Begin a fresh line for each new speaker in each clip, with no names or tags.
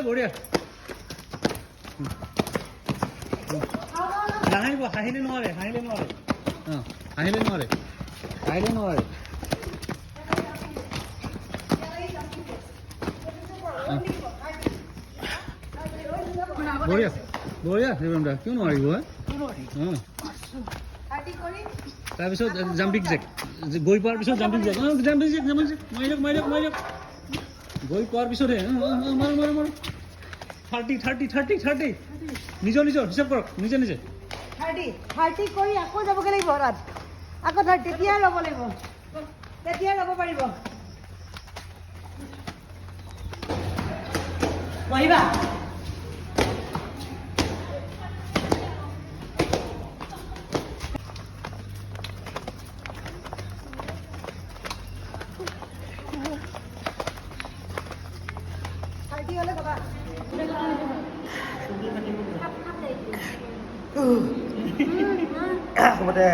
বঢ়িয়া নাহিব হাঁহিলে নোৱাৰে হাঁহিলে নোৱাৰে বঢ়িয়া দেৱেন্দ্ৰ কিয় নোৱাৰিব তাৰপিছত জাম্পিং জেক গৈ পোৱাৰ পিছত জাম্পিং জেক মাৰি দিয়ক গৈ পোৱাৰ পিছতহে মাৰ 30 নিজৰ হিচাপ কৰক নিজে
30 কৰি আকৌ যাবগৈ লাগিব ৰাত আকৌ তেতিয়াই ল'ব লাগিব তেতিয়াই ল'ব পাৰিব বহিবা
হ'ব দে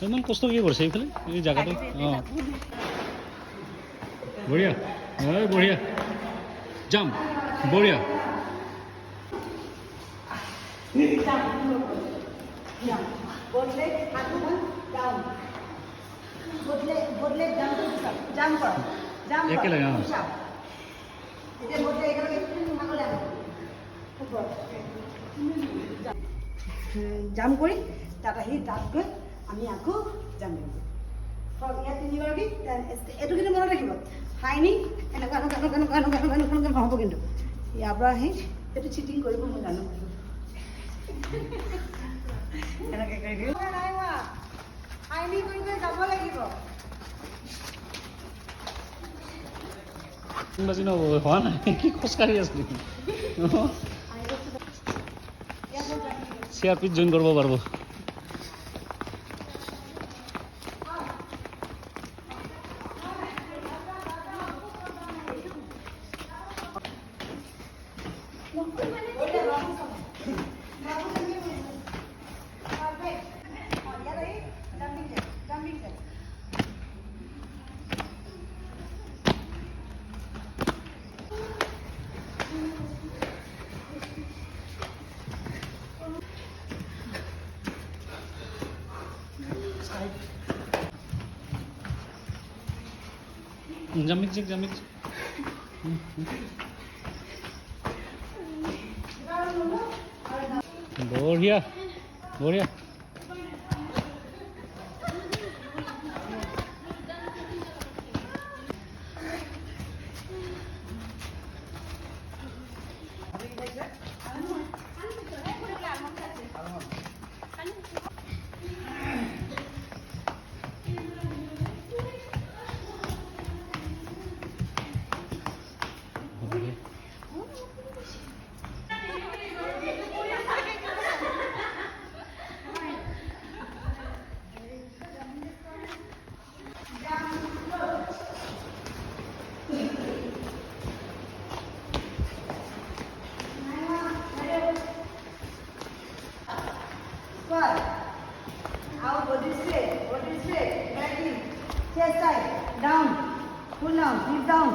ইমান কষ্ট কি কৰিছে এইফালে এই জেগাটো বঢ়িয়া জাম্প বঢ়িয়া একেলগে
জাম কৰি তাত আহি তাত গৈ আমি আকৌ যাম ইয়াত তিনিগৰাকী এইটো কিন্তু মনত ৰাখিব ফাইনি এনেকুৱা নহ'ব কিন্তু ইয়াৰ পৰা আহি এইটো চিটিং কৰিব মই জানো এনেকৈ কৰি ফাইনি কৰি যাব লাগিব
বাজি হোৱা নাই কি খোজকাঢ়ি আছে চিআৰপিত জইন কৰিব পাৰিব জাম্পিং জেক বঢ়িয়া
Out, body straight, back in, chest tight, down, pull down, hip down,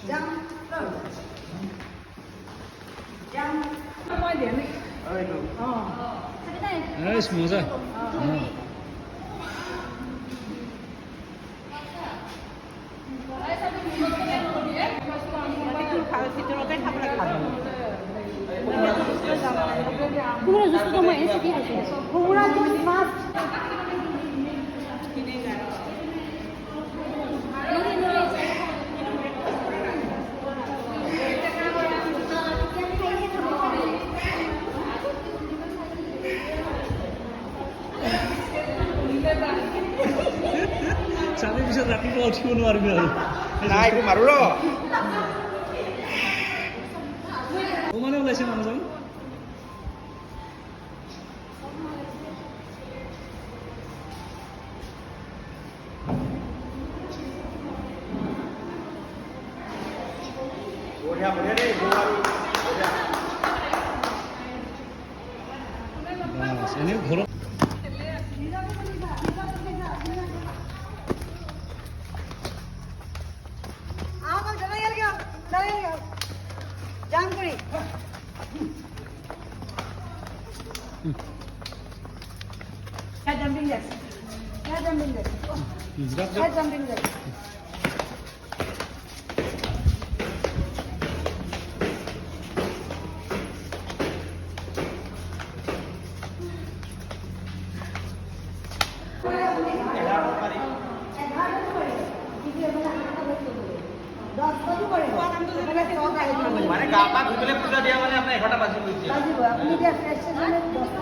jump,
মজা চাৰি পিছত ৰাতিপুৱা উঠিব নোৱাৰিবি আৰু
নাই মাৰো ৰ
মানে ওলাইছে মানুহজন বাছ, এনেও ঘৰত
জাম্প কৰি jumping jack jumping jack jumping jack
মানে গা পা ধুই পেলাই পূজা দিয়া মানে আপোনাৰ 11টা বাজি গৈছে
আপুনি এতিয়া ফ্ৰেছ হ'লে 10টা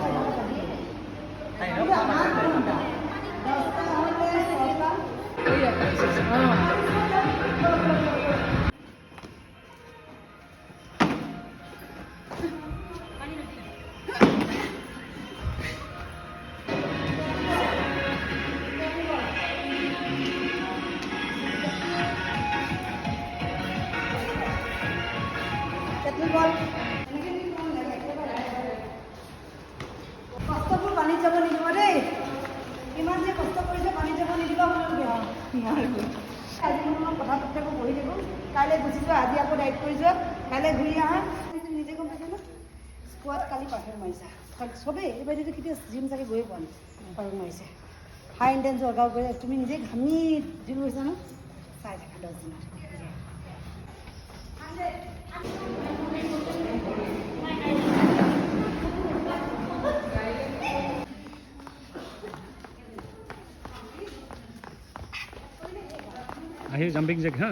কষ্টবোৰ পানীত যাব নিদিব দেই ইমান যে কষ্ট কৰিছে পানীত যাব নিদিব আজি মই কথা পাতি থাকোঁ বহি থাকোঁ কাইলৈ গুচি যোৱা আজি আকৌ ডাইট কৰি যোৱা কাইলৈ ঘূৰি আহা নিজে গম পাইছা ন স্কোৱাড কালি পাৰফেক্ট মাৰিছা চবেই এইবাৰ যদি কেতিয়া জিম চাগে গৈয়ে পোৱা নাই পাৰফেক্ট মাৰিছে হাই ইণ্টেন্স ৱৰ্কআউট কৰি তুমি নিজে ঘামি জিম গৈছা ন চাই থাকা 10 দিনত
আহি জাম্পিং জেক হা